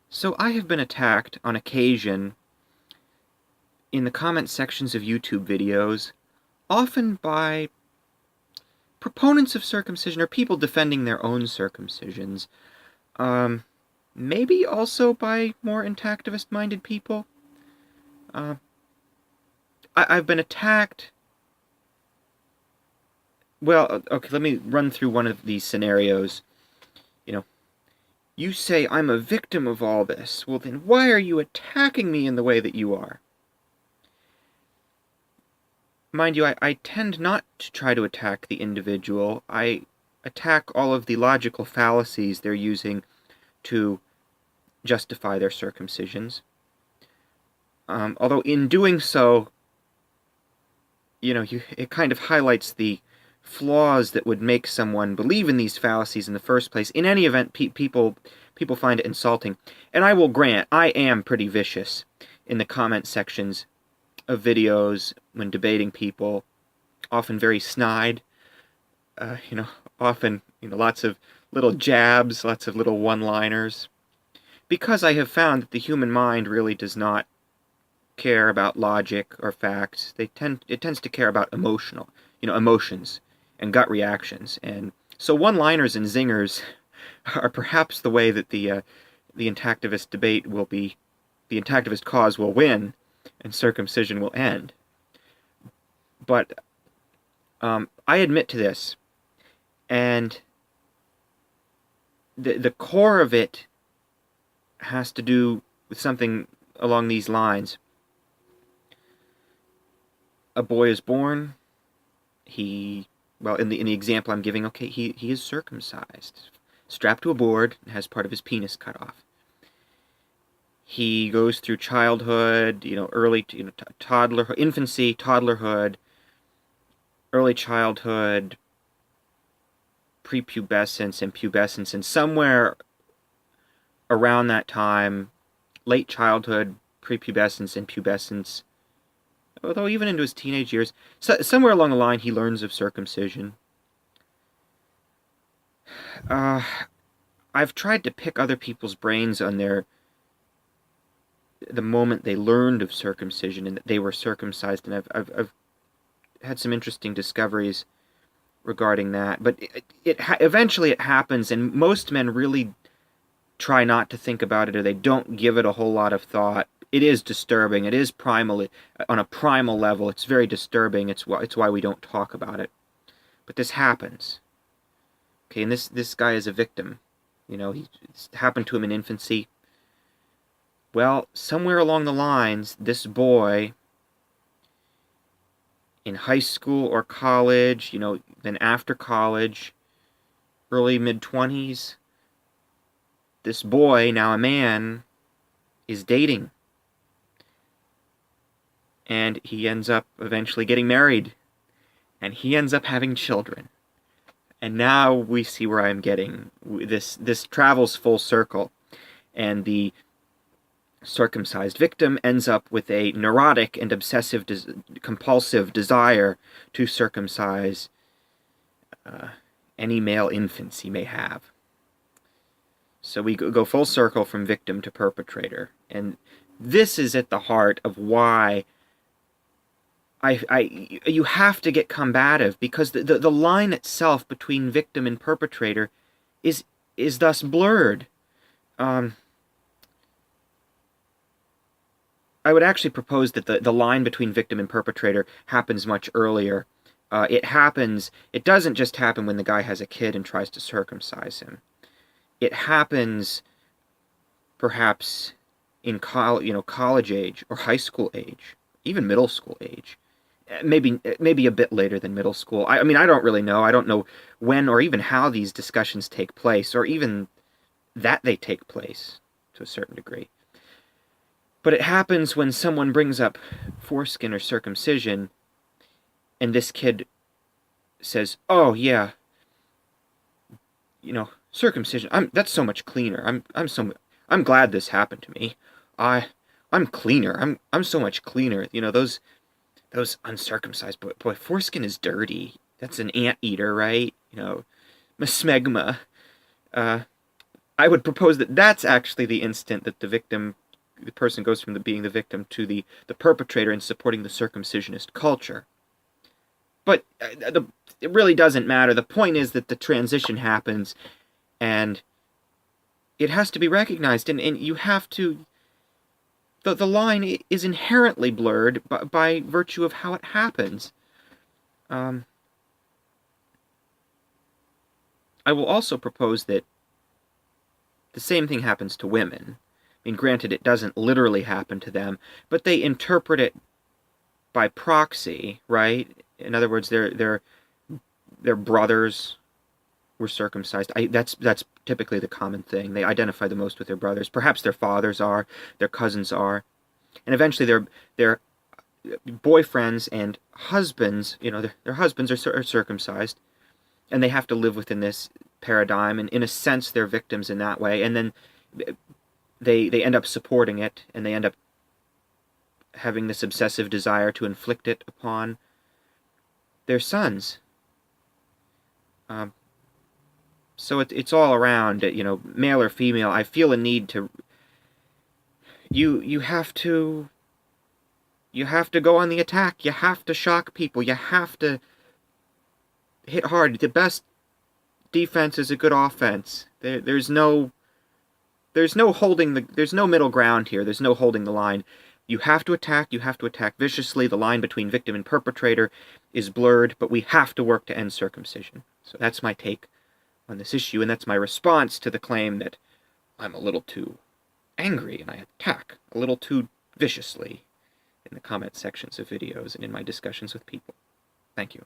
So I have been attacked on occasion in the comment sections of YouTube videos, often by proponents of circumcision or people defending their own circumcisions. Um, Maybe also by more intactivist-minded people. Uh, I've been attacked. Well, okay, let me run through one of these scenarios. You know, you say I'm a victim of all this. Well, then why are you attacking me in the way that you are? Mind you, I tend not to try to attack the individual. I attack all of the logical fallacies they're using to justify their circumcisions. Although in doing so, it kind of highlights the flaws that would make someone believe in these fallacies in the first place. In any event, people find it insulting. And I will grant, I am pretty vicious in the comment sections of videos when debating people, often very snide, uh, you know, often, lots of little jabs, lots of little one-liners. Because I have found that the human mind really does not care about logic or facts. It tends to care about emotions and gut reactions. And so one-liners and zingers are perhaps the way that the intactivist debate will be, the intactivist cause will win, and circumcision will end. But I admit to this, and the core of it has to do with something along these lines. A boy is born. In the example I'm giving, okay, he is circumcised, strapped to a board, and has part of his penis cut off. He goes through childhood, early, toddlerhood, infancy, toddlerhood, early childhood, prepubescence, and pubescence, and somewhere around that time, late childhood, prepubescence, and pubescence, although even into his teenage years, somewhere along the line, he learns of circumcision. I've tried to pick other people's brains on the moment they learned of circumcision and that they were circumcised, and I've had some interesting discoveries regarding that. But eventually it happens, and most men really try not to think about it, or they don't give it a whole lot of thought. It is disturbing. It is primal, on a primal level. It's very disturbing. It's why we don't talk about it. But this happens. Okay, and this guy is a victim. It's happened to him in infancy. Well, somewhere along the lines, this boy, in high school or college, then after college, early mid-20s, this boy, now a man, is dating. And he ends up eventually getting married. And he ends up having children. And now we see where I'm getting. This travels full circle. And the circumcised victim ends up with a neurotic and obsessive compulsive desire to circumcise any male infants he may have. So we go full circle from victim to perpetrator. And this is at the heart of why you have to get combative, because the line itself between victim and perpetrator is thus blurred. I would actually propose that the line between victim and perpetrator happens much earlier. It doesn't just happen when the guy has a kid and tries to circumcise him. It happens perhaps in college age or high school age, even middle school age. Maybe a bit later than middle school. I mean, I don't really know. I don't know when or even how these discussions take place, or even that they take place to a certain degree. But it happens when someone brings up foreskin or circumcision, and this kid says, "Oh yeah, circumcision. That's so much cleaner. I'm glad this happened to me. I'm cleaner. I'm so much cleaner. Those uncircumcised, boy, foreskin is dirty. That's an anteater, right? Smegma. I would propose that that's actually the instant that the person goes from being the victim to the perpetrator in supporting the circumcisionist culture. But it really doesn't matter. The point is that the transition happens, and it has to be recognized, and you have to. The line is inherently blurred by virtue of how it happens. Um, I will also propose that the same thing happens to women. I mean, granted, it doesn't literally happen to them, but they interpret it by proxy, right? In other words, their brothers were circumcised. That's typically the common thing. They identify the most with their brothers. Perhaps their fathers are, their cousins are, and eventually their boyfriends and husbands, their husbands are circumcised, and they have to live within this paradigm, and in a sense, they're victims in that way. And then they end up supporting it, and they end up having this obsessive desire to inflict it upon their sons. So it's all around, male or female. I feel a need to. You have to. You have to go on the attack. You have to shock people. You have to hit hard. The best defense is a good offense. There's no holding there's no middle ground here. There's no holding the line. You have to attack. You have to attack viciously. The line between victim and perpetrator is blurred, but we have to work to end circumcision. So that's my take on this issue, and that's my response to the claim that I'm a little too angry and I attack a little too viciously in the comment sections of videos and in my discussions with people. Thank you.